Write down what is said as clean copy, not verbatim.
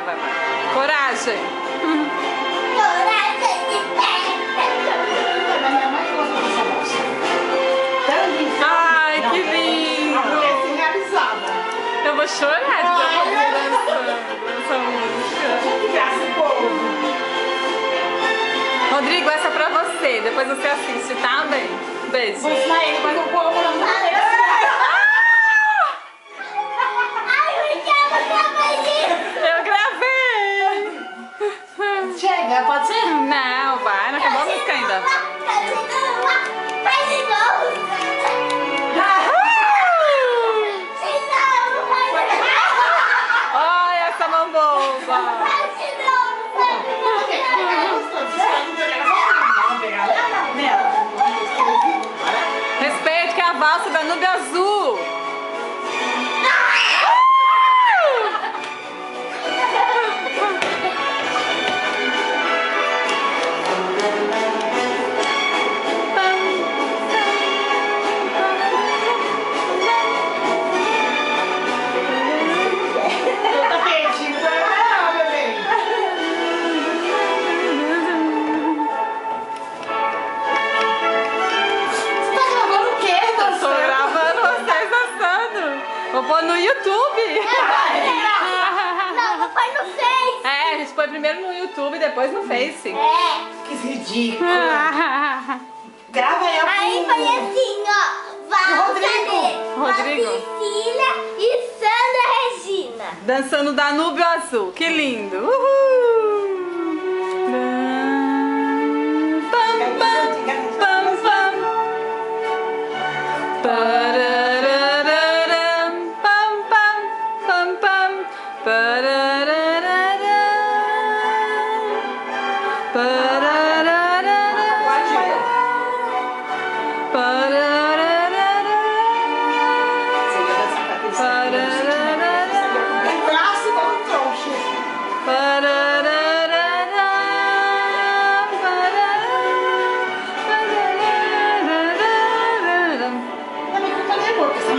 vai. Coragem. Coragem de Mas minha mãe gosta dessa moça. Ai, que lindo. Ela é realizada. Eu vou chorar de ver dançando essa música. Que graça, povo. Rodrigo, essa é pra você. Depois você assiste, tá, bem? Beijo. Vou ensinar ele, mas o povo não vai. Eu gravei. Chega, pode ser? Não, vai. Não acabou a música ainda. Faz de novo. Olha essa mão boba. Faz de novo. Respeito que é a valsa da Nube Azul. Vou pôr no YouTube. Não, não foi no Face. É, a gente põe primeiro no YouTube e depois no Face. É. Que ridículo. Grava aí. Aí foi assim, ó. Valsa Rodrigo. Cecília e Sandra Regina. Dançando Danúbio Azul. Que lindo. Uhul. Pam, pam, pam, pam. Parararam, pam, pam, pam, pam. Parararam, parararam, Um braço igual um troncho. Também que eu falei, amor, porque essa